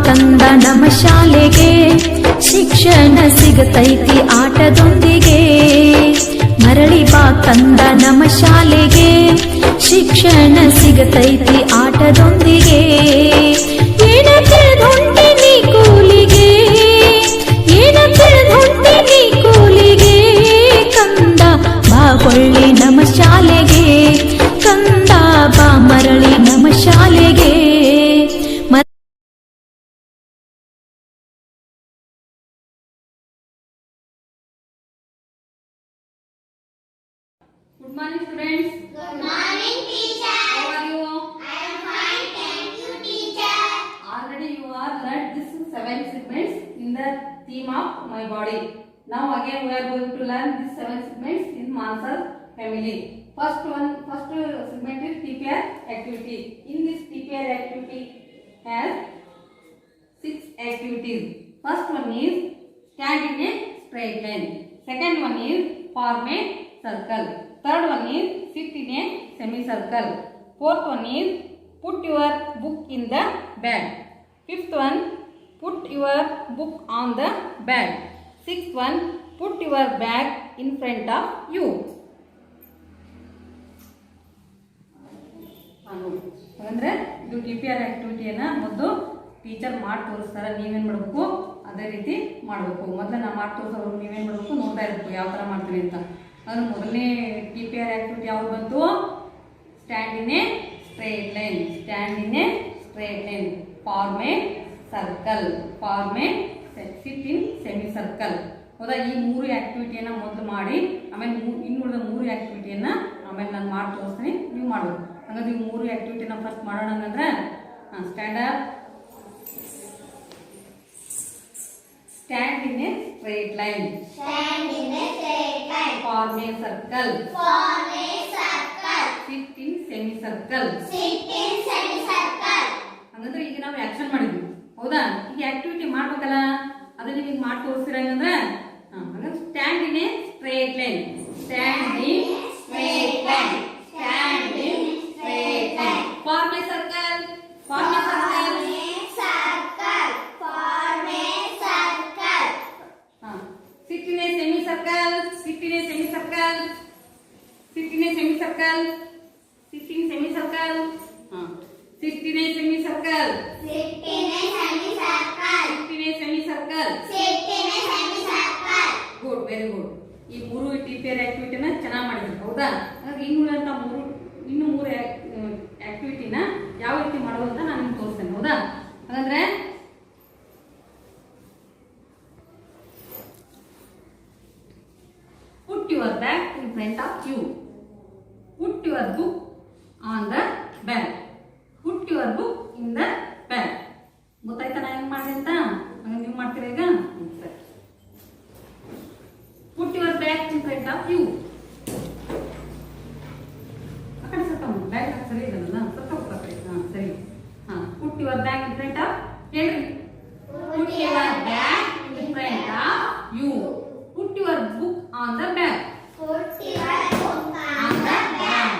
ಕಂದ ನಮ್ಮ ಶಾಲೆಗೆ, ಶಿಕ್ಷಣ ಸಿಗತೈತಿ ಆಟದೊಂದಿಗೆ. ಮರಳಿ ಬಾ ಕಂದ ನಮ್ಮ ಶಾಲೆಗೆ, ಶಿಕ್ಷಣ ಸಿಗತೈತಿ ಆಟದೊಂದಿಗೆ. ಏನ ತಿಳಿದೊಂಟಿ ನೀ ಕೂಲಿಗೆ, ಏನ ತಿಳಿದೊಂಟಿ ನೀ ಕೂಲಿಗೆ. ಕಂದ ಬಾ ಹೊಳ್ಳಿ ನಮ್ಮ ಶಾಲೆಗೆ, ಕಂದ ಬಾ ಮರಳಿ ನಮ್ಮ ಶಾಲೆಗೆ. Good morning, students. Good morning, teacher. How are you? I am fine, thank you, teacher. Already you are learned this 7 segments in the theme of my body. Now again we are going to learn these 7 segments in Mansell family. First segment is TPR activity. In this TPR activity has 6 activities. First one is stand in a straight line. Second one is form a circle. Third one is sit in a semicircle. Fourth one is put your book in the bag. Fifth one, put your book on the bag. Sixth one, put your bag in front of you. ಅಂದ್ರೆ ಇದು TPR ಆಕ್ಟಿವಿಟಿಯನ್ನ ಮೊದಲು teacher ಮಾಡಿ ತೋರಿಸ್ತಾರೆ, ನೀವೇನು ಮಾಡಬೇಕು ಅದೇ ರೀತಿ ಮಾಡಬೇಕು. ಮೊದಲು ನಾ ಮಾಡಿ ತೋರಿಸೋರು ನೀವೇನು ಮಾಡಬೇಕು ನೋಡ್ತಾ ಇರಬೇಕು ಯಾವ ಥರ ಮಾಡ್ತೀವಿ ಅಂತ. ಅದು ಮೊದಲನೇ TPR ಆಕ್ಟಿವಿಟಿ ಯಾವ್ದು ಬಂತು? Stand in a straight line. Stand in a straight line. Form a circle. Form a sit in semi circle. ಹೌದಾ? ಈ 3 ಆಕ್ಟಿವಿಟಿಯನ್ನು ಮೊದಲು ಮಾಡಿ ಆಮೇಲೆ ಇನ್ನುಳಿದ 3 ಆಕ್ಟಿವಿಟಿಯನ್ನು ಆಮೇಲೆ ನಾನು ಮಾಡಿ ತೋರಿಸ್ತೀನಿ, ನೀವು ಮಾಡಬೇಕು. ಹಾಗಾದ್ರೆ ಈ 3 ಆಕ್ಟಿವಿಟಿನ ಫಸ್ಟ್ ಮಾಡೋಣ. ಹಂಗಂದ್ರೆ stand up, stand in a straight line. Stand in a straight line. Form a circle. Form a circle. Sit in semicircle. Sit in semicircle. ಹಾಗಂದ್ರೆ ಈಗ ನಾವು ಆಕ್ಷನ್ ಮಾಡಿದ್ವಿ, ಹೌದಾ? ಈಗ ಆಕ್ಟಿವಿಟಿ ಮಾಡ್ಬೇಕಲ್ಲ, ಅದನ್ನ ನಿಮಗೆ ಮಾಡಿ ತೋರಿಸ್ತೀರಂಗಂದ್ರೆ ಹಾಗಾದ್ರೆ stand in a straight line. Stand in straight line. Stand in straight line. Form a circle. Form a circle. Sit in a semicircle. Sit in a semicircle. Sit in a semicircle. Sit in semicircle. Sit in a semicircle. Sit in a semicircle. Sit in a semicircle. Sit in a semicircle. Good, very good. ಈ 3 TPR ಆಕ್ಟಿವಿಟಿನ ಚೆನ್ನಾಗಿ ಮಾಡಿದ್ರಿ, ಹೌದಾ? ಹಾಗಾಗಿ ಇನ್ನುಳಿದಂತ ಇನ್ನು 3 ಆಕ್ಟಿವಿಟಿನ ಯಾವ ರೀತಿ ಮಾಡೋದು ಅಂತ ನಾನು ನಿಮ್ಗೆ ತೋರಿಸ್ತೇನೆ, ಹೌದಾ? ಹಾಗಂದ್ರೆ put your bag in front of you. Put your book on the bag. Put your book in the bag. ಗೊತ್ತಾಯ್ತಾ ನಾ ಹೆಂಗ್ ಮಾಡಿದೆ ಅಂತ? ಹಂಗೆ ನೀವು ಮಾಡ್ತೀರಾ ಈಗ? ಸರಿ. Put your bag in front of you. ಆ ಕಡೆ ಸ್ವಲ್ಪ ಬ್ಯಾಗ್ ಸರಿ ಇದಲ್ಲ, ಸ್ವಲ್ಪ ಹೋಗ್ತಾರೆ. ಸರಿ. Put your bag in front of, ಹೇಳ್ರಿ. Put your bag in front of you. Put your book on the bag. Put your book On the bag.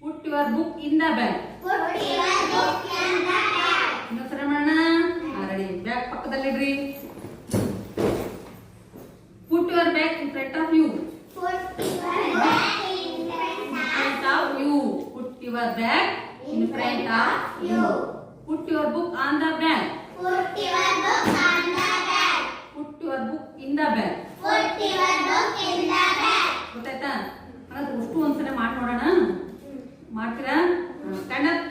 Put your book in the bag. Put your book in the bag. ಇನ್ನೊಂದ್ಸಲ ಮಾಡೋಣ. Ready. Bag ಪಕ್ಕದಲ್ಲಿಡ್ರಿ. Put your bag in front of you. Put your bag in front of you. Put your bag in front of you. Put your book on the bag. Put your book on the bag. Put your book in the bag. Put your book in the bag. ಗೊತ್ತಾಯ್ತಾ? ಹಾಗಾದ್ರೆ ಅಷ್ಟು ಒಂದ್ಸಲ ಮಾಡಿ ನೋಡೋಣ. ಮಾಡ್ತೀರಾ? Stand up.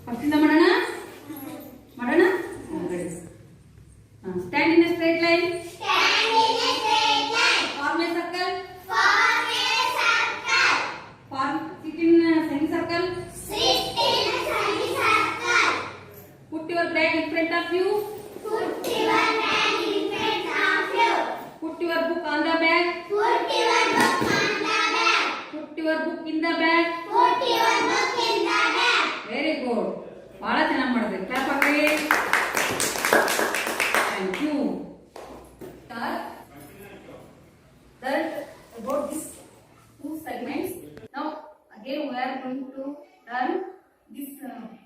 ಫಸ್ಟಿಂದ ಮಾಡೋಣ. Stand in a straight line. Stand in a straight line. Form a circle. Form a circle. Sit in semicircle. Sit in a semicircle. Put your bag in front of you. Put your bag in front of you. Put your book on the bag. Put your book on the bag. Put your book in the bag. Put your book in the bag. Very good. ಬಹಳ ಚೆನ್ನಾಗಿ ಮಾಡಿದ್ರಿ. Clap hockey. Thank you. That about these 2 segments. Now again we are going to learn this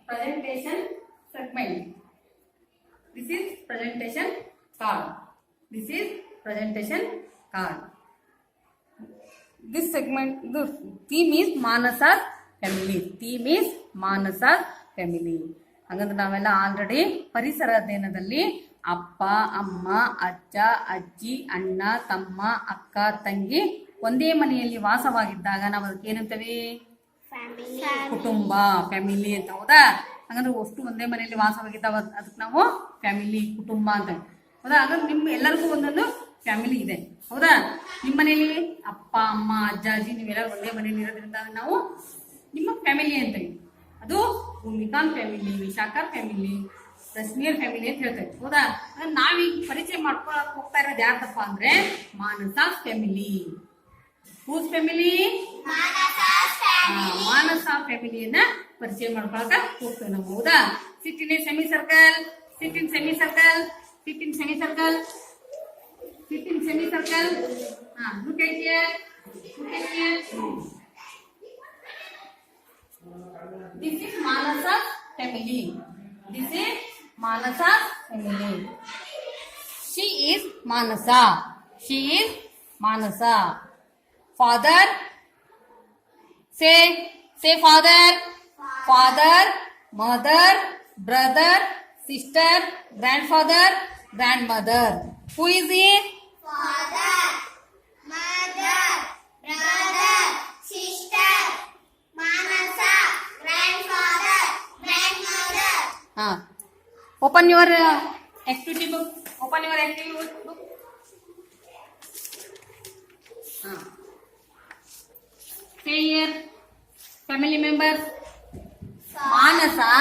presentation segment. This is presentation card. This is presentation card. This segment, the theme is Manasa's family. Theme is Manasa's family. ಹಾಗಂದ್ರೆ ನಾವೆಲ್ಲ already ಪರಿಸರ ಅಧ್ಯಯನದಲ್ಲಿ ಅಪ್ಪ ಅಮ್ಮ ಅಜ್ಜ ಅಜ್ಜಿ ಅಣ್ಣ ತಮ್ಮ ಅಕ್ಕ ತಂಗಿ ಒಂದೇ ಮನೆಯಲ್ಲಿ ವಾಸವಾಗಿದ್ದಾಗ ನಾವು ಅದಕ್ಕೆ ಏನಂತೇವೆ? ಕುಟುಂಬ, ಫ್ಯಾಮಿಲಿ ಅಂತ. ಹೌದಾ? ಹಾಗಂದ್ರೆ ಅಷ್ಟು ಒಂದೇ ಮನೆಯಲ್ಲಿ ವಾಸವಾಗಿದ್ದಾವ ಅದಕ್ಕೆ ನಾವು ಫ್ಯಾಮಿಲಿ, ಕುಟುಂಬ ಅಂತ. ಹೌದಾ? ಹಾಗಂದ್ರೆ ನಿಮ್ಮ ಎಲ್ಲರಿಗೂ ಒಂದೊಂದು ಫ್ಯಾಮಿಲಿ ಇದೆ. ಹೌದಾ? ನಿಮ್ಮ ಮನೆಯಲ್ಲಿ ಅಪ್ಪ ಅಮ್ಮ ಅಜ್ಜ ಅಜ್ಜಿ ನೀವೆಲ್ಲ ಒಂದೇ ಮನೆಯಲ್ಲಿ ಇರೋದ್ರಿಂದ ನಾವು ನಿಮ್ಮ ಫ್ಯಾಮಿಲಿ ಅಂತೀವಿ. ಅದು ಭೂಮಿಕಾನ್ ಫ್ಯಾಮಿಲಿ, ವಿಶಾಖಾ ಫ್ಯಾಮಿಲಿ, ರಶ್ಮಿಯರ್ ಫ್ಯಾಮಿಲಿ ಅಂತ ಹೇಳ್ತೇವೆ. ಹೌದಾ? ನಾವೀಗ ಪರಿಚಯ ಮಾಡ್ಕೊಳಕ್ ಹೋಗ್ತಾ ಇರೋದು ಯಾರ್ದಪ್ಪ ಅಂದ್ರೆ Manasa's family. Whose family? Manasa ಫ್ಯಾಮಿಲಿಯನ್ನ ಪರಿಚಯ ಮಾಡ್ಕೊಳಕ ಹೋಗ್ತೇವೆ ನಾವು. ಹೌದಾ? Sit in semi circle, sit in semi circle, sit in semi circle, sit in semi circle. Look at here, look at here. This is Manasa's family. This is Manasa's family. She is Manasa. She is Manasa. Father, say father. Father, mother, brother, sister, grandfather, grandmother. Who is it? Father, mother, brother, sister, Manasa, grandfather, grandmother. Open your activity book. Open your activity book. Say here, family members. Manasa,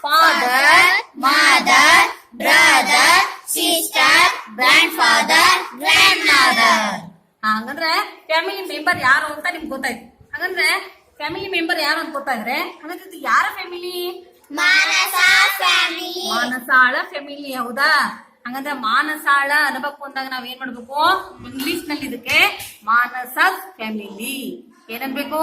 father, mother, brother, sister, grandfather, grandmother. ಹಂಗಂದ್ರೆ family member ಯಾರು ಅಂತ ನಿಮ್ಗೆ ಗೊತ್ತಾಯ್ತು. ಹಾಗಂದ್ರೆ family member ಯಾರು ಅಂತ ಗೊತ್ತಾದ್ರೆ ಹಾಗಾದ್ರೆ ಇದು ಯಾರ ಫ್ಯಾಮಿಲಿ? ಮಾನಸಾಳ ಫ್ಯಾಮಿಲಿ. ಹೌದಾ? ಹಂಗಂದ್ರೆ ಮಾನಸಾಳ ಅನ್ಬೇಕು ಅಂದಾಗ ನಾವ್ ಏನ್ ಮಾಡ್ಬೇಕು? ಇಂಗ್ಲಿಷ್ ನಲ್ಲಿ ಇದಕ್ಕೆ ಮಾನಸಾಸ್ ಫ್ಯಾಮಿಲಿ ಏನನ್ಬೇಕು?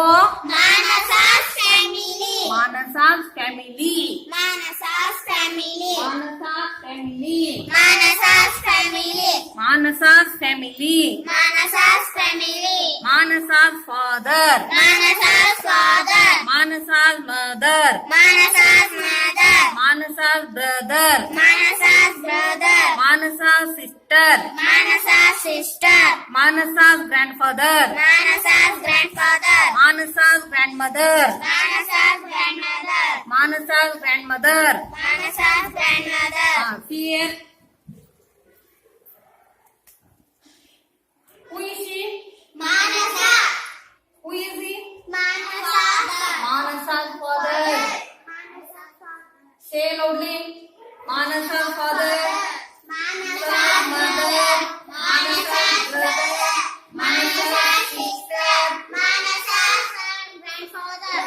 Manasa's family. Manasa's family. Manasa's family. Manasa's family. Manasa's family. Manasa's family. Manasa's family. Manasa's father. Manasa's father. Manasa's mother. Manasa's mother. Manasa's brother. Manasa's brother. Manasa's sister. Manasa's sister. Manasa's grandfather. Manasa's grandfather. Manasa's grandmother. Manasa's grandmother. Manasa's grandmother. Manasa's grandmother. Here. Who is he? Manasa. Who is he? Manasa. Manasa's father. Say loudly. Manasa's father. Manasa's mother. Manasa's brother. Manasa's sister. Manasa's grandfather.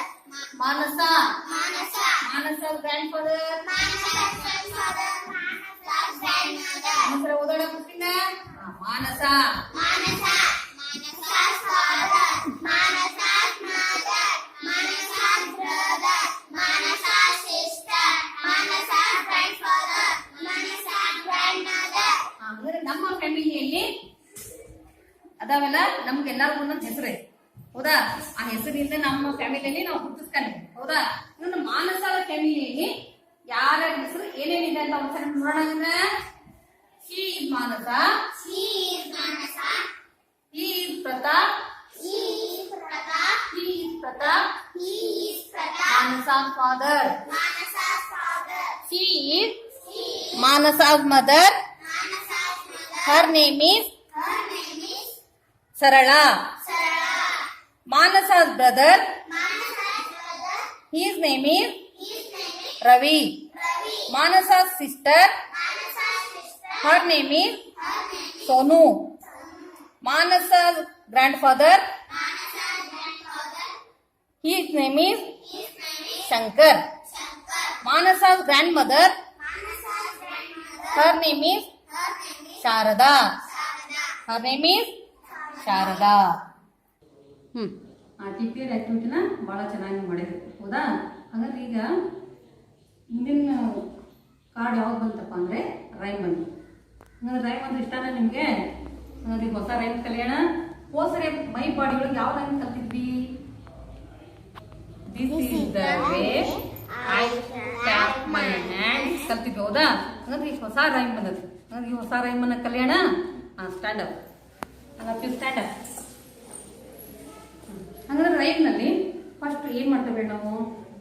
Manasa. Manasa. Manasa's grandfather. Manasa's grandfather. Manasa's grandmother. ಹೆಸರು ಓದೋಣ ಪುಟ್ಟಿನ. ಮಾನಸ. Manasa. Manasa's father. Manasa's mother. Manasa's brother. Manasa's sister. Manasa's grandfather. Manasa's grandmother. ಅಂದ್ರೆ ನಮ್ಮ ಫ್ಯಾಮಿಲಿಯಲ್ಲಿ ಅದಾವೆಲ್ಲ ನಮ್ಗೆಲ್ಲರಿಗೂ ಒಂದೊಂದು ಹೆಸರು ಇದೆ. ಹೌದಾ? ಆ ಹೆಸರಿಂದ ನಮ್ಮ ಫ್ಯಾಮಿಲಿಯಲ್ಲಿ ನಾವು ಗುರುತಿಸ್ಕೊಂಡಿವಿ. ಹೌದಾ? ಇನ್ನು ಮಾನಸಾಳ ಫ್ಯಾಮಿಲಿಯಲ್ಲಿ ಯಾರ ಹೆಸರು ಏನೇನಿದೆ ಅಂತ ಒಂದ್ಸಲ ನೋಡೋಣ. She is Manasa. He is Manasa. He is Pratap. He is Pratap. He is Pratap. He is Pratap. ಮಾನಸಾ's father. Manasa's father. She is He is Manasa's mother. Manasa's mother. Her name is Her name is Sarala. Sarala. Manasa's brother. Manasa's brother. His name is His name is Ravi. Ravi. Manasa's sister. Manasa's sister. Her name is Her name is Sonu. Manasa's grandfather. Manasa's grandfather. His name is His name is Shankar. Shankar. Manasa's grandmother. Manasa's grandmother. Her name is Her name is Sharada. Sarada. Her name is Sharada. ಆ TPR ಆ್ಯಕ್ಟಿವಿಟಿನ ಭಾಳ ಚೆನ್ನಾಗಿ ಮಾಡಿದ್ರಿ, ಹೌದಾ? ಹಾಗಾದ್ರೆ ಈಗ ಮುಂದಿನ card ಯಾವ್ದು ಬಂತಪ್ಪ ಅಂದರೆ ರೈಮ್ ಬಂತು. ಹಂಗಂದ್ರೆ ರೈಮ್ ಅಂದ್ರೆ ಇಷ್ಟನಾ ನಿಮಗೆ? ಹಾಗಾದ್ರೆ ಹೊಸ ರೈಮ್ ಕಲಿಯೋಣ. ಹೋಸರೆ ಮೈ ಬಾಡಿ ಒಳಗೆ ಯಾವ ರೈಮ್ ಕಲ್ತಿದ್ವಿ? This is the way I tap my hands ಕಲ್ತಿದ್ವಿ, ಹೌದಾ? ಹಾಗಾದ್ರೆ ಈಗ ಹೊಸ ರೈಮ್ ಬಂದದ್ದು. ಹಾಗಾಗಿ ಹೊಸ ರೈಮನ್ನು ಕಲಿಯೋಣ. Stand up. ಹಾಗಾದ್ರೆ ಸ್ಟ್ಯಾಂಡ್ ಅಪ್. ಹಾಗಾದ್ರೆ ರೈಮ್ನಲ್ಲಿ ಫಸ್ಟ್ ಏನು ಮಾಡ್ತೇವೆ ನಾವು?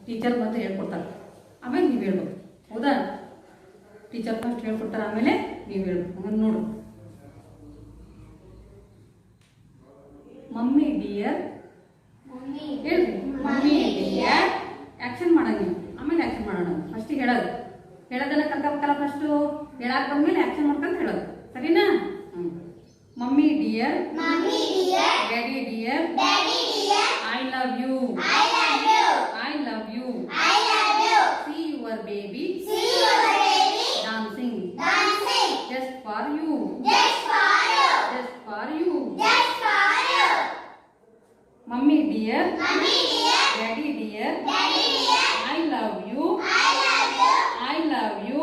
ಟೀಚರ್ ಬಂದು ಹೇಳ್ಕೊಡ್ತಾರೆ, ಆಮೇಲೆ ನೀವು ಹೇಳ್ಬೇಕು, ಹೌದಾ? ಟೀಚರ್ ಫಸ್ಟ್ ಹೇಳ್ಕೊಡ್ತಾರೆ, ಆಮೇಲೆ ನೀವು ಹೇಳ್ಬೇಕು. ಹಂಗಂದ್ರೆ ನೋಡು. ಮಮ್ಮಿ ಡಿಯರ್ ಹೇಳ್ರಿ. ಮಮ್ಮಿ ಡಿಯರ್ ಆಕ್ಷನ್ ಮಾಡಂಗಿಲ್ಲ, ಆಮೇಲೆ ಆಕ್ಷನ್ ಮಾಡೋಣ. ಫಸ್ಟ್ ಹೇಳೋದನ್ನ ಕಲ್ತ್ಬೇಕಲ್ಲ. ಫಸ್ಟು ಹೇಳಕ್ ಬಂದ್ಮೇಲೆ ಆಕ್ಷನ್ ಮಾಡ್ಕೊಂತ ಹೇಳೋದು, ಸರಿನಾ? Mummy dear, daddy dear, I love you, I love you, see your baby dancing just for you, just for you. Mummy dear, daddy dear, I love you, I love you,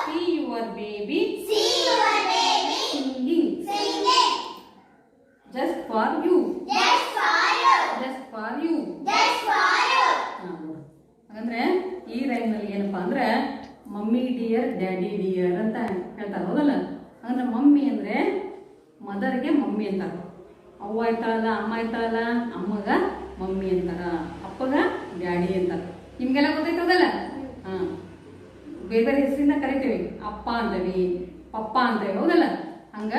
see your baby singing just for you, just for you. ಹಾಗಂದ್ರೆ ಈ ರೈಮ್ನಲ್ಲಿ ಏನಪ್ಪಾ ಅಂದ್ರೆ mummy dear, daddy dear ಅಂತ ಹೇಳ್ತಾರೆ, ಹೌದಲ್ಲ? ಅಂದ್ರೆ mummy ಅಂದ್ರೆ ಮದರ್ಗೆ mummy ಅಂತಾರ. ಅವ್ವ ಇರ್ತಾಳಲ್ಲ, ಅಮ್ಮ ಇರ್ತಾಳಲ್ಲ, ಅಮ್ಮಗ ಮಮ್ಮಿ ಅಂತಾರ, ಅಪ್ಪಗ ಡ್ಯಾಡಿ ಅಂತಾರ. ನಿಮ್ಗೆಲ್ಲ ಗೊತ್ತೈತದಲ್ಲ? ಬೇರೆ ಬೇರೆ ಹೆಸರಿಂದ ಕರಿತೀವಿ. ಅಪ್ಪ ಅಂತೀವಿ, ಪಪ್ಪ ಅಂತೀವಿ, ಹೌದಲ್ಲ? ಹಂಗ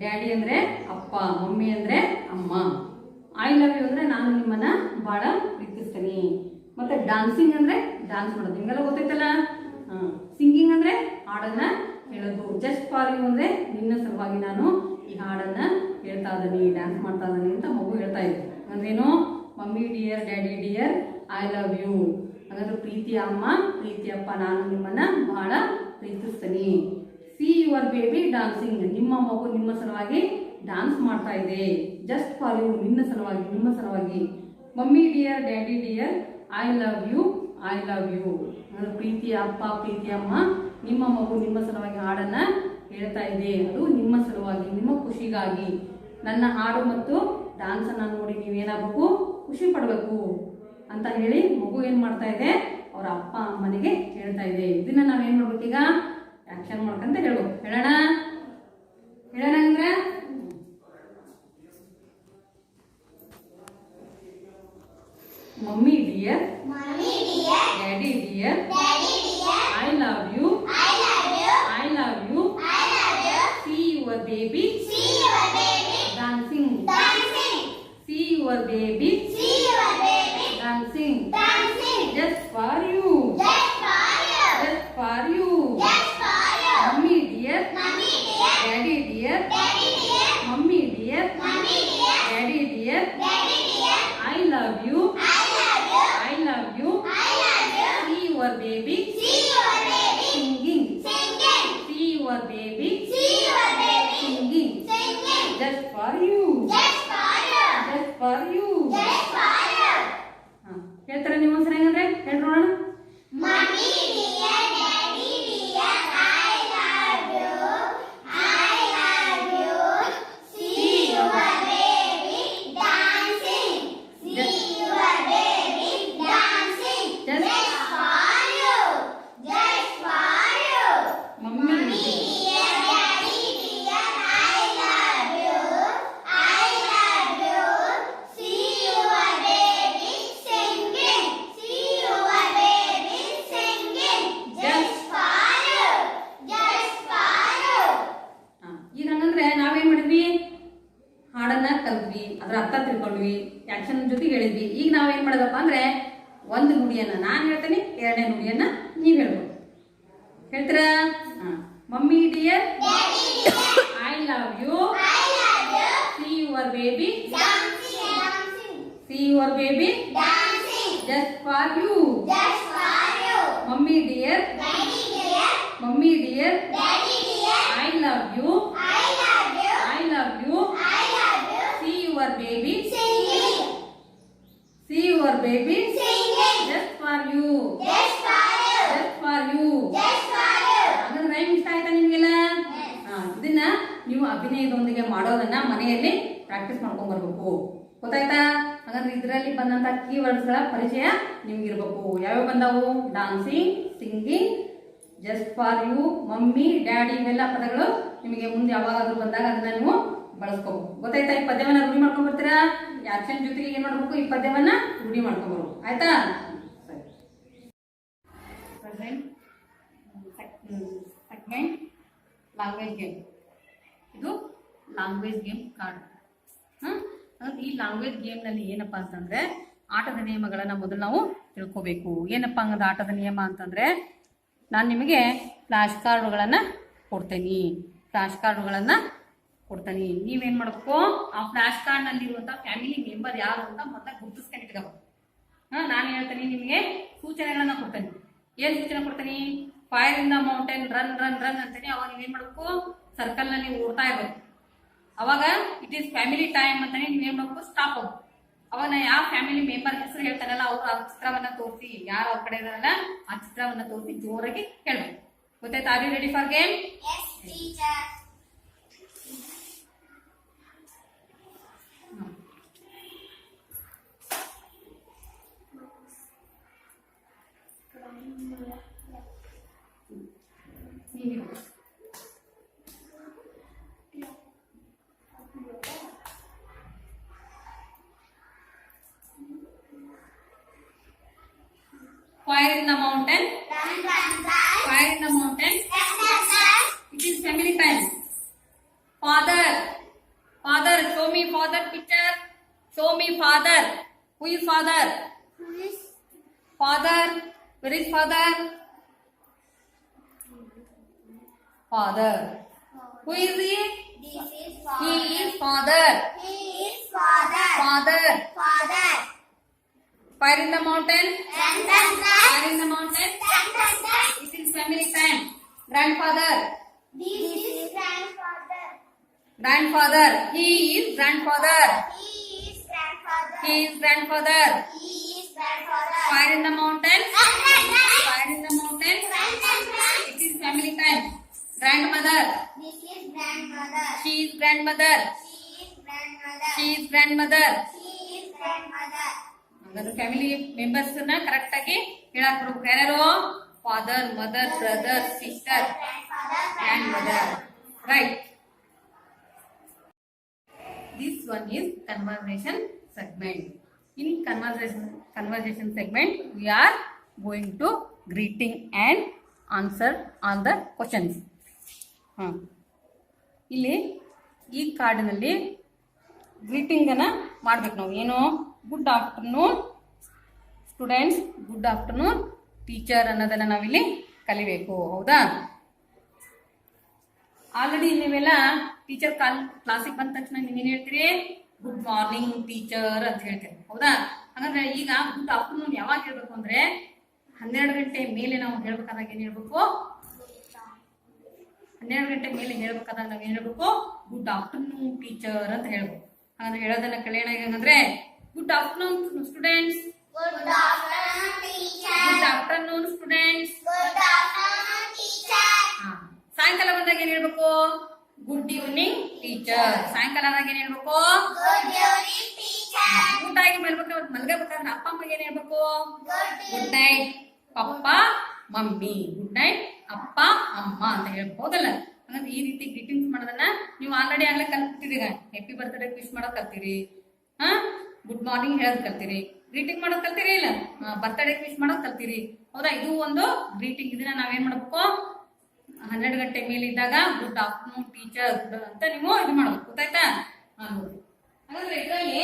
ಡ್ಯಾಡಿ ಅಂದ್ರೆ ಅಪ್ಪ, ಮಮ್ಮಿ ಅಂದ್ರೆ ಅಮ್ಮ. ಐ ಲವ್ ಯು ಅಂದ್ರೆ ನಾನು ನಿಮ್ಮನ್ನ ಬಹಳ ಪ್ರೀತಿಸ್ತೀನಿ. ಮತ್ತೆ ಡಾನ್ಸಿಂಗ್ ಅಂದ್ರೆ ಡಾನ್ಸ್ ಮಾಡೋದು, ನಿಮ್ಗೆಲ್ಲ ಗೊತ್ತೈತಲ್ಲ? ಸಿಂಗಿಂಗ್ ಅಂದ್ರೆ ಹಾಡನ್ನ ಹೇಳೋದು. ಜಸ್ಟ್ ಫಾರ್ ಯು ಅಂದ್ರೆ ನಿನ್ನ ಸಲುವಾಗಿ ನಾನು ಈ ಹಾಡನ್ನ ಹೇಳ್ತಾ ಇದ್ದೀನಿ, ಡ್ಯಾನ್ಸ್ ಮಾಡ್ತಾ ಇದ್ದೀನಿ ಅಂತ ಮಗು ಹೇಳ್ತಾ ಇದ್ದೆ. ಅಂದ್ರೇನು? Mummy dear, daddy dear, I love you. ಹಾಗಾದ್ರೆ ಪ್ರೀತಿಯ ಅಮ್ಮ, ಪ್ರೀತಿಯ ಅಪ್ಪ, ನಾನು ನಿಮ್ಮನ್ನ ಬಹಳ ಪ್ರೀತಿಸ್ತೀನಿ. ಸಿ ಯುವರ್ ಬೇಬಿ ಡಾನ್ಸಿಂಗ್, ನಿಮ್ಮ ಮಗು ನಿಮ್ಮ ಸಲುವಾಗಿ ಡ್ಯಾನ್ಸ್ ಮಾಡ್ತಾ ಇದೆ. ಜಸ್ಟ್ ಫಾರ್ ಯು, ನಿನ್ನ ಸಲುವಾಗಿ, ನಿಮ್ಮ ಸಲುವಾಗಿ. Mummy dear, daddy dear, I love you, I love you. ಪ್ರೀತಿಯ ಅಪ್ಪ, ಪ್ರೀತಿಯ ಅಮ್ಮ, ನಿಮ್ಮ ಮಗು ನಿಮ್ಮ ಸಲುವಾಗಿ ಹಾಡನ್ನ ಹೇಳ್ತಾ ಇದೆ. ಅದು ನಿಮ್ಮ ಸಲುವಾಗಿ, ನಿಮ್ಮ ಖುಷಿಗಾಗಿ. ನನ್ನ ಹಾಡು ಮತ್ತು ಡ್ಯಾನ್ಸ್ ಅನ್ನ ನೋಡಿ ನೀವೇನಾಗಬೇಕು? ಖುಷಿ ಪಡಬೇಕು ಅಂತ ಹೇಳಿ ಮಗು ಏನ್ ಮಾಡ್ತಾ ಇದೆ? ಅವರ ಅಪ್ಪ ಅಮ್ಮನಿಗೆ ಹೇಳ್ತಾ ಇದೆ. ಇದನ್ನ ನಾವೇನ್ ಮಾಡ್ಬೇಕೀಗ? ಆಕ್ಷನ್ ಮಾಡ್ಕಂತ ಹೇಳ್ಬೇಕು. ಹೇಳೋಣ ಅಂದ್ರೆ mummy dear, daddy dear, I love you, I love you, see your baby dancing, see your baby dancing just for you, just for you. Mummy dear, daddy dear, mummy dear, daddy dear, I love you, I love you, see your baby singing, see your baby singing just for you, just for you. ಹೇಳ್ತಾರೆ ನೀವು ಒಂದ್ಸಲ ಹೆಂಗಂದ್ರೆ ಹೇಳಿ ನೋಡೋಣ. Mommy dear, daddy dear, I love you, I love you, see your baby dancing, see your baby dancing, just for you, just for you. Mummy Dear daddy dear, I love you, I love you, see your baby singing, see your baby singing, just for you, just for you. ಈಗ ಹಂಗಂದ್ರೆ ನಾವೇನ್ ಮಾಡಿದ್ವಿ? ಹಾಡನ್ನ ಕಲ್ತ್ವಿ, ಅದ್ರ ಅರ್ಥ ತಿಳ್ಕೊಂಡ್ವಿ, action ಜೊತೆಗೆ ಹೇಳಿದ್ವಿ. ಈಗ ನಾವೇನ್ ಮಾಡೋದಪ್ಪ ಅಂದ್ರೆ ಒಂದು ನುಡಿಯನ್ನ ನಾನು ಹೇಳ್ತೇನೆ, ಎರಡನೇ ನುಡಿಯನ್ನ ನೀವ್ ಹೇಳ್ಬೋದು. ಹೇಳ್ತೀರಾ? Mummy dear, I love you, see your baby, see your baby just for you. Mummy dear, mummy dear, I love you, I love you, see your baby your baby. Singing. Just for you. Just for you. Just for you. Just for you. ಹಾಗಾದ್ರೆ rhyme ಇಷ್ಟ ಆಯ್ತಾ ನಿಮ್ಗೆಲ್ಲ? ಇದನ್ನ ನೀವು ಅಭಿನಯದೊಂದಿಗೆ ಮಾಡೋದನ್ನ ಮನೆಯಲ್ಲಿ practice ಮಾಡ್ಕೊಂಡ್ ಬರ್ಬೇಕು. ಗೊತ್ತಾಯ್ತಾ? ಹಾಗಾದ್ರೆ ಇದರಲ್ಲಿ ಬಂದಂತ ಕೀವರ್ಡ್ಸ್ ಗಳ ಪರಿಚಯ ನಿಮ್ಗಿರ್ಬೇಕು. ಯಾವ್ಯಾವ ಬಂದಾವು? Dancing, singing, just for you, mummy, daddy ಇವೆಲ್ಲ ಪದಗಳು ನಿಮಗೆ ಮುಂದೆ ಯಾವಾಗಾದ್ರೂ ಬಂದಾಗ ಅದನ್ನ ನೀವು ಬಳಸ್ಕೋಬೇಕು. ಗೊತ್ತಾಯ್ತಾ? ಈ ಪದ್ಯವನ್ನ ರೂಢಿ ಮಾಡ್ಕೊಂಡ್ ಬರ್ತೀರಾ? ಆಕ್ಷನ್ ಜೊತೆಗೆ ಏನ್ ಮಾಡ್ಬೇಕು? ಈ ಪದ್ಯವನ್ನ ರೂಢಿ ಮಾಡ್ಕೊಂಡ್ ಬರ್ಬೇಕು. ಆಯ್ತಾ? Second language game. ಇದು ಲ್ಯಾಂಗ್ವೇಜ್ ಗೇಮ್ ಕಾರ್ಡ್. ಈ ಲ್ಯಾಂಗ್ವೇಜ್ ಗೇಮ್ ನಲ್ಲಿ ಏನಪ್ಪಾ ಅಂತಂದ್ರೆ ಆಟದ ನಿಯಮಗಳನ್ನ ಮೊದಲು ನಾವು ತಿಳ್ಕೋಬೇಕು. ಏನಪ್ಪಾ ಹಂಗದ ಆಟದ ನಿಯಮ ಅಂತಂದ್ರೆ, ನಾನು ನಿಮಗೆ ಫ್ಲಾಶ್ ಕಾರ್ಡ್ಗಳನ್ನ ಕೊಡ್ತೇನೆ. ನೀವೇನ್ ಮಾಡ್ಬೇಕು? ಆ ಫ್ಲಾಶ್ ಕಾರ್ಡ್ ನಲ್ಲಿ ಇರುವಂತಹ ಫ್ಯಾಮಿಲಿ ಮೆಂಬರ್ ಯಾರು ಅಂತ ಮೊದಲ ಗುರುತಿಸ್ಕೊಂಡು ಇಟ್ಕೋಬೇಕು. ನಾನು ಹೇಳ್ತೇನೆ, ನಿಮಗೆ ಸೂಚನೆಗಳನ್ನ ಕೊಡ್ತೇನೆ. ಏನ್ ಸೂಚನೆ ಕೊಡ್ತೀನಿ? Fire in the mountain, run run run ಅಂತಾನೆ. ಅವಾಗ ನೀವೇನ್ ಮಾಡ್ಬೇಕು? ಸರ್ಕಲ್ ನಲ್ಲಿ ಓಡ್ತಾ ಇರ್ಬೇಕು. ಅವಾಗ ಇಟ್ ಈಸ್ ಫ್ಯಾಮಿಲಿ ಟೈಮ್ ಅಂತಾನೆ ನೀವೇನ್ ಮಾಡ್ಬೇಕು? ಸ್ಟಾಪ್ ಹೋಗ್ಬೇಕು. ಅವಾಗ ನಾ ಯಾವ ಫ್ಯಾಮಿಲಿ ಮೆಂಬರ್ ಹೆಸರು ಹೇಳ್ತಾನಲ್ಲ ಅವ್ರು ಆ ಚಿತ್ರವನ್ನ ತೋರಿಸಿ, ಯಾರು ಅವ್ರ ಕಡೆ ಇದಾರಲ್ಲ ಆ ಚಿತ್ರವನ್ನ ತೋರಿಸಿ ಜೋರಾಗಿ ಹೇಳ್ಬೇಕು. ಗೊತ್ತಾಯ್ತಾ? Are you ready for game? Yes, teacher. Fire in the mountain. Run, run, run. Fire in the mountain. Run, run, run. It is family time. Father. Show me father picture. Show me father. Who is father? Who is Father. Where is father? Father. Who is he? This is He father. is father. He is father. Father. Father. Fire in the mountain. Run, run, run. Fire in the mountain. Run, run, run. It is family time. Grandfather. This is grandfather. Grandfather. He is grandfather. He is grandfather. He is grandfather. He is grandfather. Fire in the mountain. Run, run, run. Fire in the mountain. Run, run, run. It is family time. Grandmother. This is grandmother. She is grandmother. She is grandmother. She is grandmother. She is grandmother. ಹಾಗಾದ್ರೆ family members ನ correct ಆಗಿ ಹೇಳಕ್ ಬರ್ಬೇಕು. ಯಾರ್ಯಾರು? Father, mother, brother, sister, Grandfather. Grand mother. Right. This one is conversation segment. In conversation segment, we are going to greeting and answer all the questions. ಇಲ್ಲಿ ಈ ಕಾರ್ಡಿನಲ್ಲಿ greeting ಅನ್ನ ಮಾಡ್ಬೇಕು ನಾವು. ಏನು? Good afternoon students, good afternoon teacher ಅನ್ನೋದನ್ನ ನಾವಿಲ್ಲಿ ಕಲಿಬೇಕು. ಹೌದಾ? ಆಲ್ರೆಡಿ ನೀವೆಲ್ಲ ಟೀಚರ್ ಕ್ಲಾಸಿಗೆ ಬಂದ ತಕ್ಷಣ ನೀವೇನ್ ಹೇಳ್ತೀರಿ? ಗುಡ್ ಮಾರ್ನಿಂಗ್ ಟೀಚರ್ ಅಂತ ಹೇಳ್ತೀರಿ. ಹೌದಾ? ಹಾಗಾದ್ರೆ ಈಗ ಗುಡ್ ಆಫ್ಟರ್ನೂನ್ ಯಾವಾಗ ಹೇಳ್ಬೇಕು ಅಂದ್ರೆ 12 ಗಂಟೆ ಮೇಲೆ ನಾವು ಹೇಳ್ಬೇಕಾದಾಗ ಏನ್ ಹೇಳ್ಬೇಕು? 12 ಗಂಟೆ ಮೇಲೆ ಹೇಳ್ಬೇಕಾದಾಗ ನಾವ್ ಏನ್ ಹೇಳ್ಬೇಕು? ಗುಡ್ ಆಫ್ಟರ್ನೂನ್ ಟೀಚರ್ ಅಂತ ಹೇಳ್ಬೇಕು. ಹಾಗಾದ್ರೆ ಹೇಳೋದನ್ನ ಕಲಿಯೋಣ. ಹೇಗಂದ್ರೆ good afternoon students. Good afternoon, teacher. Good afternoon students. Good afternoon, teacher. ಸಾಯಂಕಾಲ ಬಂದಾಗ ಏನ್ ಹೇಳ್ಬೇಕು? Good evening teacher. ಸಾಯಂಕಾಲ ಆದಾಗ ಏನ್ ಹೇಳ್ಬೇಕು? Good evening, teacher. ಊಟ ಆಗಿ ಮಲ್ಗಬೇಕಾದ್ರೆ ಅಪ್ಪ ಅಮ್ಮಗೆ ಏನ್ ಹೇಳ್ಬೇಕು? Good good night papa mummy. Good night ಅಪ್ಪ ಅಮ್ಮ ಅಂತ ಹೇಳ್ಬೋದಲ್ಲ. ಹಾಗಾದ್ರೆ ಈ ರೀತಿ ಗ್ರೀಟಿಂಗ್ಸ್ ಮಾಡೋದನ್ನ ನೀವು ಆಲ್ರೆಡಿ ಆಗ್ಲೇ ಕಲ್ತಿದ್ದೀರ. ಹ್ಯಾಪಿ ಬರ್ತ್ಡೇ ವಿಶ್ ಮಾಡೋದ್ ಕಲ್ತೀರಿ. ಗುಡ್ ಮಾರ್ನಿಂಗ್ ಹೇಳೋದ್ ಕಲ್ತೀರಿ. ಗ್ರೀಟಿಂಗ್ ಮಾಡೋದ್ ಕಲ್ತೀರಿ ಇಲ್ಲ? ಬರ್ತ್ಡೇ ವಿಶ್ ಮಾಡೋದ್ ಕಲ್ತೀರಿ. ಹೌದಾ? ಇದು ಒಂದು ಗ್ರೀಟಿಂಗ್. ಇದನ್ನ ನಾವೇನ್ ಮಾಡ್ಬೇಕು? 12 ಗಂಟೆ ಮೇಲೆ ಇದ್ದಾಗ ಗುಡ್ ಆಫ್ಟರ್ನೂನ್ ಟೀಚರ್ ಅಂತ ನೀವು ಇದು ಮಾಡ್ಬೇಕು. ಗೊತ್ತಾಯ್ತಾ? ಹಾಗಾದ್ರೆ ಇದರಲ್ಲಿ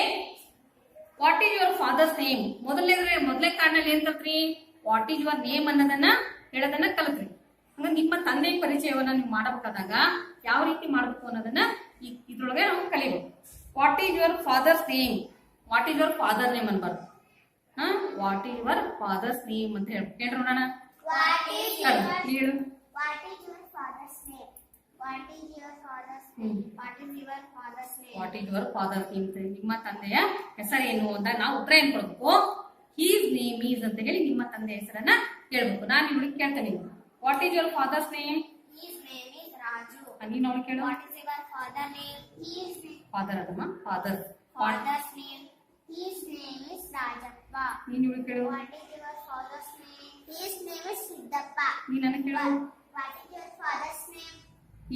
what is your father's name ಮೊದಲನೇ ಕಾರ್ಡ್ನಲ್ಲಿ ಏನ್ ಕಲ್ತ್ರಿ? ವಾಟ್ ಈಸ್ ಯುವರ್ ನೇಮ್ ಅನ್ನೋದನ್ನ ಹೇಳೋದನ್ನ ಕಲ್ತ್ರಿ. ಅಂದ್ರೆ ನಿಮ್ಮ ತಂದೆ ಪರಿಚಯವನ್ನ ನೀವು ಮಾಡಬೇಕಾದಾಗ ಯಾವ ರೀತಿ ಮಾಡ್ಬೇಕು ಅನ್ನೋದನ್ನ ಇದ್ರೊಳಗೆ ನಾವು ಕಲಿಬೇಕು. What is your father's name. What is your father name ಅನ್ಬಾರ್ದು. What is your father's name ಅಂತ ಹೇಳ್ಬೇಕು. ಹೇಳ್ರಿ ನೋಡೋಣ. What is your ಹೇಳು. What is your father's name? What is your father's name? What is your father's name? What is your father name. ನಿಮ್ಮ ತಂದೆಯ ಹೆಸರೇನು ಅಂತ ನಾವು ಉತ್ತರ ಏನ್ ಕೊಡ್ಬೇಕು? ನೇಮ್ ಈಸ್ ಅಂತ ಹೇಳಿ ನಿಮ್ಮ ತಂದೆ ಹೆಸರನ್ನ ಹೇಳ್ಬೇಕು. ನಾನು ನಿಮ್ಗೆ ಕೇಳ್ತೇನೆ, what is your father's name? His name is Raju. ನೀನ್ ಅವಳು ಕೇಳು. What is your father name? His name. Father ಅದಮ್ಮ, father. Father's name. His name is Rajappa. ನೀನ್ ಇವಳು ಕೇಳು. What is your father's name? His name is Siddhappa. ನೀನ್ ನನಗೆ ಕೇಳು. What is your father's name?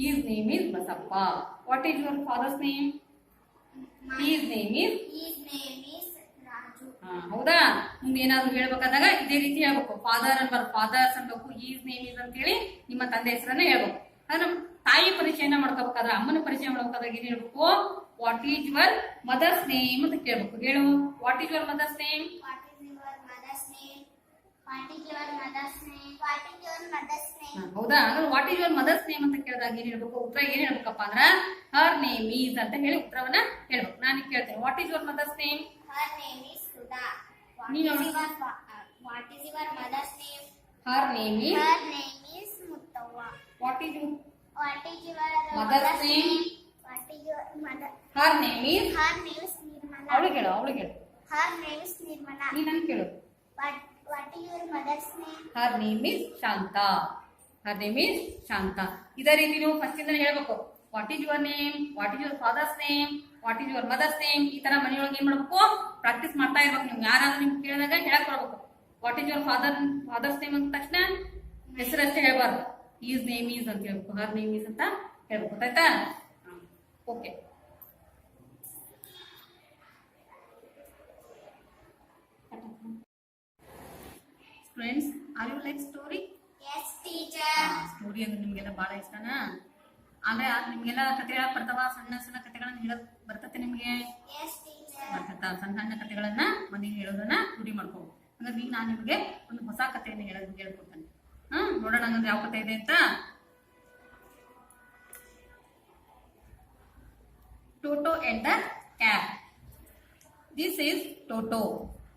His name is Basappa. What is your father's name? His name is. His name is Raju. ಹೌದಾ? ಮುಂದೆ ಏನಾದ್ರು ಹೇಳ್ಬೇಕಾದಾಗ ಇದೇ ರೀತಿ ಹೇಳ್ಬೇಕು. ಫಾದರ್ ಅನ್ಬಾರ್ದು, ಫಾದರ್ಸ್ ಅನ್ಬೇಕು. ಈಸ್ ನೇಮ್ ಈಸ್ ಅಂತ ಹೇಳಿ ನಿಮ್ಮ ತಂದೆ ಹೆಸರನ್ನ ಹೇಳ್ಬೇಕು. ಆದ್ರೆ ನಮ್ಮ ತಾಯಿ ಪರಿಚಯನ ಮಾಡ್ಕೋಬೇಕಾದ್ರೆ, ಅಮ್ಮನ ಪರಿಚಯ ಮಾಡ್ಬೇಕಾದಾಗ ಏನ್ ಹೇಳ್ಬೇಕು? What is your mother's name ಅಂತ ಕೇಳ್ಬೇಕು. ಹೇಳು, what is your mother's name? What is your mother's name? What is your mother's name? What is your mother's name? ಹೌದಾ? ಅಂದ್ರೆ what is your mother's name ಅಂತ ಕೇಳಿದಾಗ ಏನ್ ಹೇಳ್ಬೇಕು? ಉತ್ತರ ಏನ್ ಹೇಳ್ಬೇಕಪ್ಪ ಅಂದ್ರ ಹರ್ ನೇಮ್ ಈಸ್ ಅಂತ ಹೇಳಿ ಉತ್ತರವನ್ನ ಹೇಳ್ಬೇಕು. ನಾನು ಕೇಳ್ತೇನೆ, what is your mother's name? Her name is Sudha. What Nino. is your mother's name? Her name is. Her name is Muttava. What is What is your Mother's name? What is your mother? Har name is. Her name is Nirmala. ಅವಳು ಹೇಳು, ಅವಳು ಹೇಳು. Her name is Nirmala. ನೀ ನನ್ ಕೇಳು. What is your mother's name? Her name is Shanta. Her name is Shanta. ಇದೇ ರೀತಿ ನೀವು ಫಸ್ಟ್ ಇಂದ ಹೇಳ್ಬೇಕು. What is your name? What is your father's name? What is your mother's name? ಈ ತರ ಮನೆಯೊಳಗೆ ಏನ್ ಮಾಡ್ಬೇಕು? ಪ್ರಾಕ್ಟೀಸ್ ಮಾಡ್ತಾ ಇರ್ಬೇಕು. ನೀವು ಯಾರಾದ್ರೂ ನಿಮ್ಗೆ ಕೇಳಿದಾಗ ಹೇಳಕ್ ಕೊಡ್ಬೇಕು. What is your father's name ಅಂದ ತಕ್ಷಣ ಹೆಸರಷ್ಟೇ ಹೇಳ್ಬಾರ್ದು. ಈಸ್ ನೇಮ್ ಈಸ್ ಅಂತ ಹೇಳ್ಬೇಕು, ಹರ್ ನೇಮ್ ಈಸ್ ಅಂತ ಹೇಳ್ಬೇಕು. ಗೊತ್ತಾಯ್ತಾ? Okay. Students, are you like story? Yes, teacher. Story ಅಂದ್ರೆ ನಿಮ್ಗೆಲ್ಲ ಬಹಳ ಇಷ್ಟನಾ? ಆದ್ರೆ ನಿಮ್ಗೆಲ್ಲ ಕತೆ ಹೇಳಕ್ ಬರ್ತಾವ? ಸಣ್ಣ ಸಣ್ಣ ಕತೆಗಳನ್ನ ಹೇಳಕ್ ಬರ್ತತೆ ನಿಮ್ಗೆ? Yes, teacher. ಬರ್ತಾವ. ಸಣ್ಣ ಸಣ್ಣ ಕತೆಗಳನ್ನ ಮಂದಿಗೆ ಹೇಳೋದನ್ನ ರೂಢಿ ಮಾಡ್ಕೋ. ಹಾಗಾಗಿ ನಾನು ನಿಮ್ಗೆ ಒಂದು ಹೊಸ ಕಥೆಯನ್ನು ಹೇಳ್ಕೊಡ್ತೇನೆ. ನೋಡೋಣ ಹಂಗಂದ್ರೆ ಯಾವ ಕತೆ ಇದೆ ಅಂತ. Toto and the cat. This is Toto,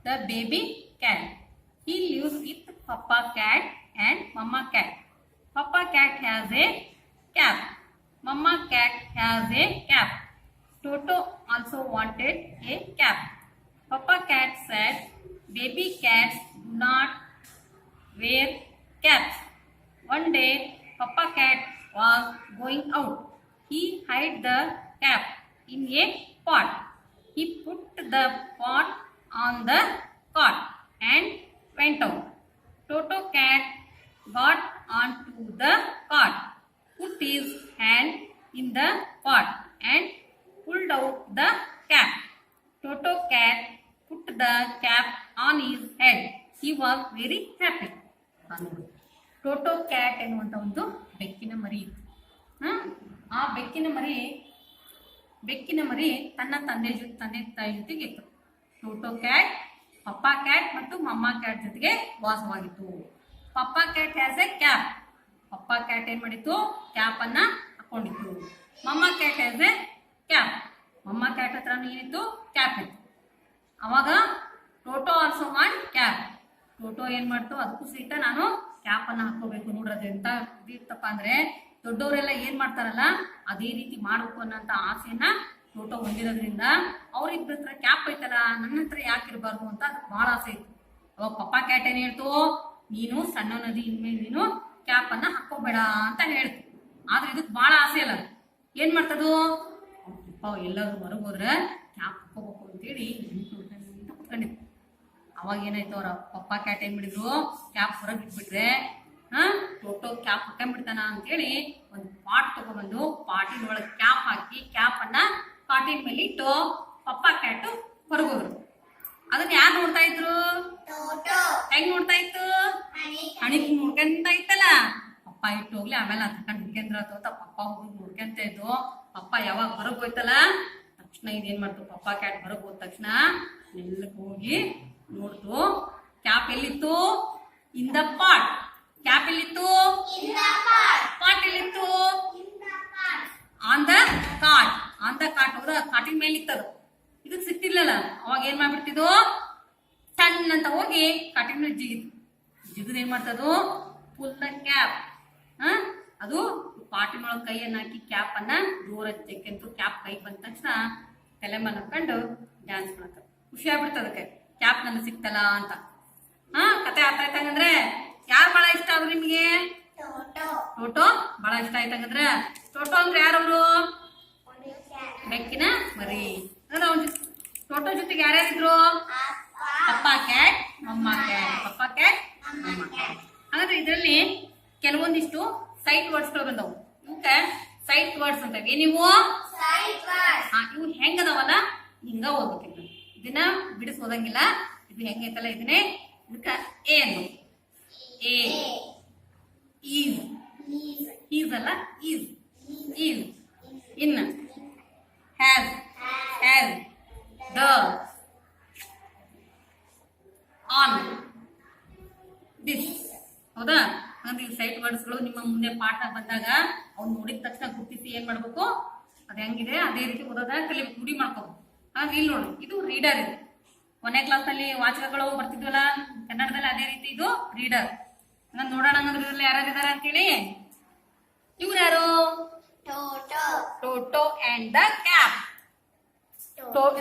the baby cat. He lives with Papa cat and Mama cat. Papa cat has a cap. Mama cat has a cap. Toto also wanted a cap. Papa cat said, baby cats do not wear caps. One day, Papa cat was going out. He hid the cap in a pot. He put the pot on the cot and went out. Toto cat got onto the cot, put his hand in the pot and pulled out the cap. Toto cat put the cap on his head. He was very happy. Toto cat ಎನ್ನುವಂತ ಒಂದು ಬೆಕ್ಕಿನ ಮರಿ ಇತ್ತು. ಆ ಬೆಕ್ಕಿನ ಮರಿ ತನ್ನ ತಂದೆ ತಾಯಿ ಜೊತೆಗೆ ಇತ್ತು. ಟೋಟೋ ಕ್ಯಾಟ್ ಪಪ್ಪಾ ಕ್ಯಾಟ್ ಮತ್ತು ಮಮ್ಮ ಕ್ಯಾಟ್ ಜೊತೆಗೆ ವಾಸವಾಗಿತ್ತು. Papa cat has a cap. Papa cat ಏನ್ ಮಾಡಿತ್ತು? ಕ್ಯಾಪ್ ಅನ್ನ ಹಾಕೊಂಡಿತ್ತು. Mamma cat has a cap. Mamma cat ಹತ್ರ ಏನಿತ್ತು? ಕ್ಯಾಪ್ ಇತ್ತು. ಅವಾಗ Toto also want cap. Toto ಏನ್ ಮಾಡ್ತು? ಅದಕ್ಕೂ ಸಹಿತ ನಾನು ಕ್ಯಾಪ್ ಅನ್ನ ಹಾಕೋಬೇಕು. ನೋಡ್ರದು ಎಂತ ಇರ್ತಪ್ಪ ಅಂದ್ರೆ, ದೊಡ್ಡವರೆಲ್ಲ ಏನ್ ಮಾಡ್ತಾರಲ್ಲ ಅದೇ ರೀತಿ ಮಾಡ್ಬೇಕು ಅನ್ನೋಂತ ಆಸೆಯನ್ನ ಟೋಟೋ ಹೊಂದಿರೋದ್ರಿಂದ ಅವ್ರಿಬ್ಬರ ಹತ್ರ ಕ್ಯಾಪ್ ಐತಲ್ಲ, ನನ್ನ ಹತ್ರ ಯಾಕೆ ಇರಬಾರ್ದು ಅಂತ ಅದಕ್ಕೆ ಬಹಳ ಆಸೆ ಇತ್ತು. ಅವಾಗ ಪಪ್ಪಾ ಕ್ಯಾಟ್ ಏನ್ ಹೇಳ್ತು? ನೀನು ಸಣ್ಣ ನದಿ ಇನ್ಮೇಲೆ ನೀನು ಕ್ಯಾಪ್ ಅನ್ನ ಹಾಕೋಬೇಡ ಅಂತ ಹೇಳ್ತು. ಆದ್ರೆ ಇದಕ್ಕೆ ಬಹಳ ಆಸೆ ಅಲ್ಲ. ಏನ್ ಮಾಡ್ತದು? ಎಲ್ಲರೂ ಹೊರಗೆ ಹೋದ್ರೆ ಕ್ಯಾಪ್ ಹಾಕೋಬೇಕು ಅಂತೇಳಿ ಕುತ್ಕೊಂಡಿತ್ತು. ಅವಾಗ ಏನಾಯ್ತು? ಅವ್ರ ಪಪ್ಪಾ ಕ್ಯಾಟ್ ಏನ್ ಮಾಡಿದ್ರು? ಕ್ಯಾಪ್ ಹೊರಗೆ ಇಟ್ಬಿಟ್ರೆ ಟೋಟೋ ಕ್ಯಾಪ್ ಹಾಕೊಂಡ್ಬಿಡ್ತಾನ ಅಂತೇಳಿ ಒಂದು ಪಾಟ್ ತಗೊಬಂದು ಪಾಟಿನ ಒಳಗೆ ಕ್ಯಾಪ್ ಹಾಕಿ ಕ್ಯಾಪ್ ಅನ್ನ ಪಾಟಿನ ಮೇಲೆ ಇಟ್ಟು ಪಪ್ಪಾ ಕ್ಯಾಟ್ ಹೊರಗೋದ್ರು. ಅದನ್ನ ಯಾರು ನೋಡ್ತಾ ಇದ್ರು? ಹೆಂಗ್ ನೋಡ್ತಾ ಇತ್ತು? ಹಣಿಕ್ ನೋಡ್ಕೊಂತ ಇತ್ತಲ್ಲ. ಪಪ್ಪ ಇಟ್ಟು ಹೋಗ್ಲಿ, ಆಮೇಲೆ ತಕೊಂಡ್ ಹಿಡ್ಕಂದ್ರ ತೋತ ಪಪ್ಪ ಹೋಗಿ ನೋಡ್ಕೊಂತ ಇದ್ದು. ಪಪ್ಪ ಯಾವಾಗ ಹೊರಗೆ ಹೋಯ್ತಲ್ಲ ತಕ್ಷಣ ಇದೇನ್ ಮಾಡ್ತು? ಪಪ್ಪಾ ಕ್ಯಾಟ್ ಹೊರಗೆ ಹೋದ ತಕ್ಷಣ ನೆಲ್ಲಕ್ಕೆ ಹೋಗಿ ನೋಡ್ತು. ಕ್ಯಾಪ್ ಎಲ್ಲಿತ್ತು? In the pot. ಕ್ಯಾಪ್ ಎಲ್ಲಿತ್ತು? ಪಾಟ್ ಎಲ್ಲಿತ್ತು? On the cot. On the cot ಹೋದ ಕಾಟಿನ ಮೇಲೆ ಇತ್ತದು. ಇದಕ್ ಸಿಕ್ತಿರ್ಲಿಲ್ಲ. ಅವಾಗ ಏನ್ ಮಾಡ್ಬಿಡ್ತಿದ್ವು? ಸಣ್ಣ ಅಂತ ಹೋಗಿ ಕಾಟಿನ ಮೇಲೆ ಜಿಗಿದ್ ಏನ್ ಮಾಡ್ತದು? Full the cap. ಅದು ಪಾಟಿನೊಳಗೆ ಕೈಯನ್ನ ಹಾಕಿ ಕ್ಯಾಪ್ ಅನ್ನ ದೂರ ಚೆಕ್ಕಂತು. ಕ್ಯಾಪ್ ಕೈ ಬಂದ ತಕ್ಷಣ ತಲೆ ಮೇಲೆ ಹಾಕೊಂಡು ಡ್ಯಾನ್ಸ್ ಮಾಡ್ತಾರೆ. ಖುಷಿ ಆಗ್ಬಿಡ್ತದಕ್ಕೆ, ಕ್ಯಾಪ್ ನನ್ನ ಸಿಕ್ತಲ್ಲ ಅಂತ. ಕತೆ ಅರ್ಥ ಆಯ್ತು ಹಂಗಂದ್ರೆ ಯಾರು ಬಹಳ ಇಷ್ಟ ಆದ್ರು ನಿಮ್ಗೆ? Toto. ಟೋಟೋ ಬಹಳ ಇಷ್ಟ ಆಯ್ತು ಹಂಗಂದ್ರೆ. ಟೋಟೋ ಅಂದ್ರೆ ಯಾರವ್ರು? ಬೆಕ್ಕಿನ ಮರಿ. ಟೋಟೋ ಜೊತೆಗೆ ಯಾರ್ಯಾರಿದ್ರು? ಪಪ್ಪ ಕ್ಯಾಟ್, ಮಮ್ಮ ಕ್ಯಾಟ್. ಪಪ್ಪ ಕ್ಯಾಟ್, ಮಮ್ಮ ಕ್ಯಾಟ್. ಹಾಗಾದ್ರೆ ಇದರಲ್ಲಿ ಕೆಲವೊಂದಿಷ್ಟು ಸೈಟ್ ವರ್ಡ್ಸ್ಗಳು ಬಂದವು. ಇವಕ್ಕೆ ಸೈಟ್ ವರ್ಡ್ಸ್ ಅಂತ ನೀವು ಇವು ಹೆಂಗದವಲ್ಲ ಹಿಂಗ ಓದ್ಬೇಕಿತ್ತು. ಇದನ್ನ ಬಿಡಿಸ್ ಓದಂಗಿಲ್ಲ. ಇದು ಹೆಂಗೈತಲ್ಲ ಇದನ್ನೇ ಇದಕ್ಕ ಎ ಅನ್ನು. ಎ ಈಸ್ ಅಲ್ಲ, is in, has, the, on, this. ಹೌದಾ? ಹಾಗಾದ್ರೆ ಈ ಸೈಟ್ ವರ್ಡ್ಸ್ಗಳು ನಿಮ್ಮ ಮುಂದೆ ಪಾಠ ಬಂದಾಗ ಅವ್ನು ನೋಡಿದ ತಕ್ಷಣ ಗುರ್ತಿಸಿ ಏನ್ ಮಾಡ್ಬೇಕು, ಅದು ಹೆಂಗಿದೆ ಅದೇ ರೀತಿ ಓದೋದ ಕಲಿಬೇಕು, ರೂಢಿ ಮಾಡ್ಕೋಬೇಕು. ಹಾಗೆ ಇಲ್ಲಿ ನೋಡಿ, ಇದು ರೀಡರ್. ಇದು ಕೊನೆ ಕ್ಲಾಸ್ ನಲ್ಲಿ ವಾಚಕಗಳು ಬರ್ತಿದ್ವಲ್ಲ ಕನ್ನಡದಲ್ಲಿ, ಅದೇ ರೀತಿ ಇದು ರೀಡರ್. ನೋಡೋಣ ಹಂಗಂದ್ರೆ ಯಾರ್ಯಾರಿದ್ದಾರೆ ಅಂತೇಳಿ. ಇವ್ರು ಯಾರು? Toto. Toto and the cap.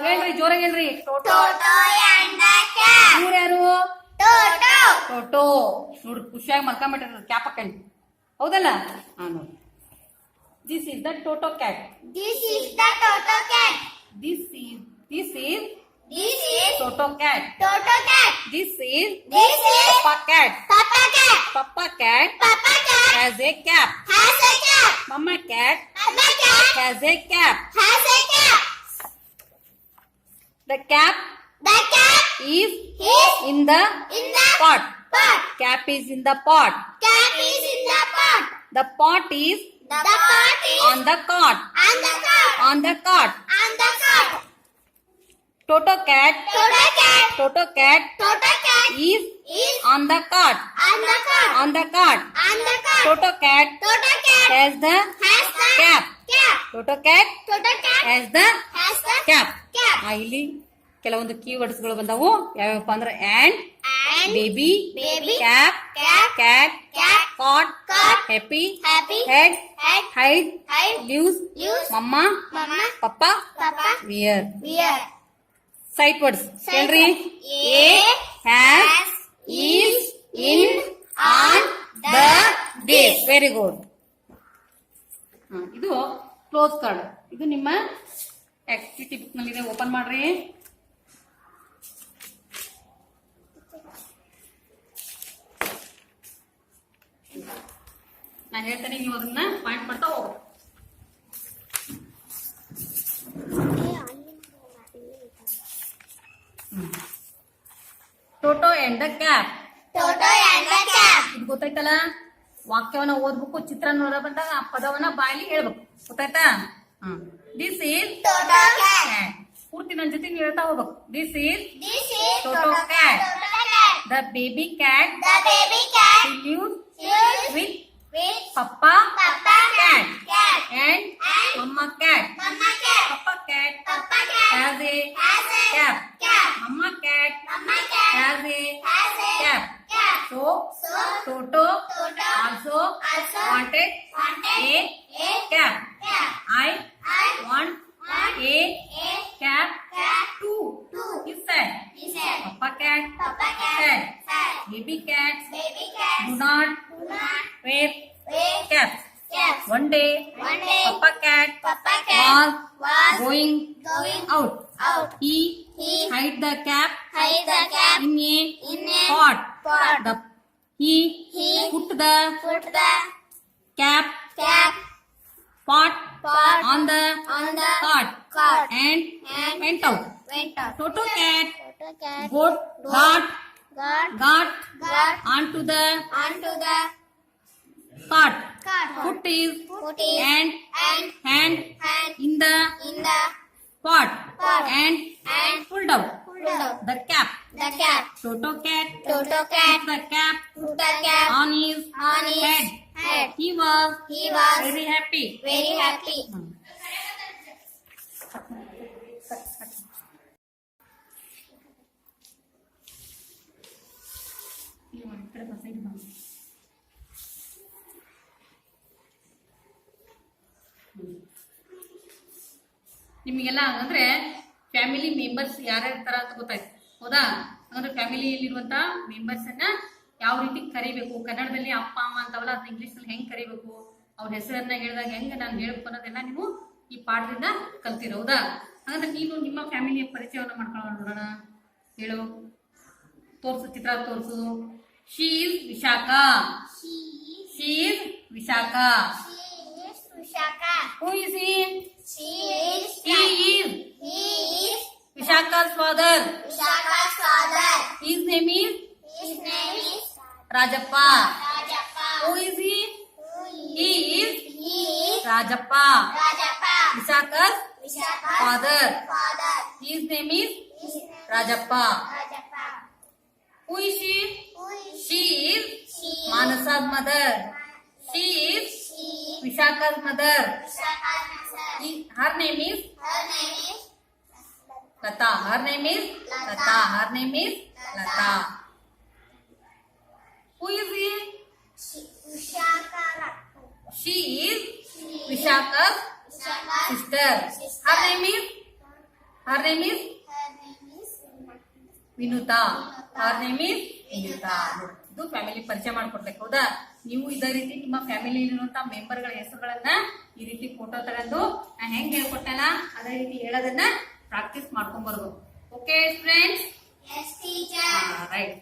ಹೇಳ್ರಿ, ಜೋರಾಗಿ ಹೇಳ್ರಿ. Toto and the cat. ಇವ್ರು ಯಾರು? Toto. ಟೋಟೋ. ನೋಡ್ರಿ ಖುಷಿಯಾಗಿ ಮಲ್ಕೊಂಡ್ಬಿಟ್ಟಿರ್ತಾರೆ ಕ್ಯಾಪ್ ಹಾಕೊಂಡು. ಹೌದಲ್ಲ? ಹಾ ನೋಡಿ. This is the Toto cat. This is the Toto cat. This is This is Toto cat. Toto cat. This is This is papa cat. Papa cat. Papa cat Papa cat has a cap. has a cap. Mama cat Mama cat has a cap. has a cap. The cap The cat is is in the in the pot. pot. Cap is in the pot. Cat is in the pot. The pot is The pot is on the cot. on the cot. On the cot. On the cot. Toto cat Toto cat is is on the cot. on the cot. On the cot. On the cot. Toto cat Toto cat has the has the cap. cap. Toto cat Toto cat has the has the cap. cap. ಇಲ್ಲಿ ಕೆಲವೊಂದು keywords ಗಳು ಬಂದವು. ಯಾವ್ಯಾವಪ್ಪ ಅಂದ್ರೆ and, And baby, baby, cap, cap, cat, cat, cot, cot, happy, happy, head, head, hide, hide, use, use, mama, mama, papa, papa, wear. wear. Sight words. Sight ಹೇಳ್ರಿ. words. A has, is, in, on, the, this. Very good. ಇದು close card. ಇದು ನಿಮ್ಮ activity book ನಲ್ಲಿ ಇದೆ. Open ಮಾಡ್ರಿ. ನಾ ಹೇಳ್ತೇನೆ, ನೀವು ಅದನ್ನ ಪಾಯಿಂಟ್ ಮಾಡ್ತಾ ಹೋಗ್ಬೇಕು. Toto and the cap. Toto and the cat. ಇದು ಗೊತ್ತಾಯ್ತಲ್ಲ? ವಾಕ್ಯವನ್ನ ಓದ್ಬೇಕು, ಚಿತ್ರ ನೋಡ ಬಂದಾಗ ಆ ಪದವನ್ನ ಬಾಯಲ್ಲಿ ಹೇಳ್ಬೇಕು. ಗೊತ್ತಾಯ್ತಾ? This is Toto cat. Cat. ಪೂರ್ತಿ ನನ್ನ ಜೊತೆ ನೀವು ಹೇಳ್ತಾ ಹೋಗ್ಬೇಕು. This is This is Toto cat. Toto cat. The baby cat The baby cat lives lives with with papa Papa cat cat. and And mama cat. Mama cat. Papa cat Papa cat has a has a cap. cap. Mama cat Mama cat has a has a cap. cap. So So Toto Toto also also wanted wanted a cap. cap. I I want want a a cap cap too. too. He said. He said. Papa cat Papa cat said. said. Baby cats Baby cats do not do not wear wear caps. caps. One day, One day, Papa cat Papa cat was going going out. out. He He hid the cap hid the cap in in a a pot. pot. He He put the put the cap cap pot pot on the cart cart and and went out. went out. Toto cat Toto cat got got onto the onto the cart. cart. Put his Put his and hand hand in the pot pot and pulled out pulled out the cap. the cap. Toto cat Toto cat put the cap put the cap on his head. He was He was very happy. very happy. ನಿಮಗೆಲ್ಲ ಅಂದ್ರೆ family members ಯಾರ್ಯಾರ ತರ ಅಂತ ಗೊತ್ತಾಯ್ತು. ಹೌದಾ? ಅಂದ್ರೆ ಫ್ಯಾಮಿಲಿಯಲ್ಲಿರುವಂತ members ಅನ್ನ ಯಾವ ರೀತಿ ಕರಿಬೇಕು, ಕನ್ನಡದಲ್ಲಿ ಅಪ್ಪ ಅಮ್ಮ ಅಂತವಲ್ಲ ಅದನ್ನ ಇಂಗ್ಲಿಷ್ ನಲ್ಲಿ ಹೆಂಗ್ ಕರಿಬೇಕು, ಅವ್ರ ಹೆಸರನ್ನ ಹೇಳಿದಾಗ ಹೆಂಗ್ ನಾನು ಹೇಳ್ಬೇಕು ಅನ್ನೋದನ್ನ ನೀವು ಈ ಪಾಠದಿಂದ ಕಲ್ತಿರೋದಾ. ಹಾಗಾದ್ರೆ ನೀವು ನಿಮ್ಮ ಫ್ಯಾಮಿಲಿಯ ಪರಿಚಯವನ್ನ ಮಾಡ್ಕೊಳ್ಳೋಣ, ನೋಡೋಣ. ಹೇಳು, ತೋರ್ಸು, ಚಿತ್ರ ತೋರ್ಸು. She is Vishakha. She is Vishakha. Who is he? He is Vishaka's father. His name is Rajappa. Who is he? He is Rajappa. Vishaka's father. His name is Rajappa. Who is she? She is Manasa's mother. She is Vishaka's mother. Her name is Lata. Her name is Lata. Her name is Lata. Who is he? She is Vishaka's sister. Her name is Vinuta. Her name is Vinuta. ಇದು family ಪರಿಚಯ ಮಾಡ್ಕೊಡ್ಬೇಕು, ಹೌದಾ. ನೀವು ಇದೇ ರೀತಿ ನಿಮ್ಮ family ಇರುವಂತಹ ಮೆಂಬರ್ಗಳ ಹೆಸರುಗಳನ್ನ ಈ ರೀತಿ ಫೋಟೋ ತಗೊಂಡು ನಾನು ಹೆಂಗ್ ಹೇಳ್ಕೊಟ್ಟಲ್ಲ ಅದೇ ರೀತಿ ಹೇಳೋದನ್ನ ಪ್ರಾಕ್ಟೀಸ್ ಮಾಡ್ಕೊಂಡ್ ಬರ್ಬೋದು. Okay friends? Yes, teacher. Right.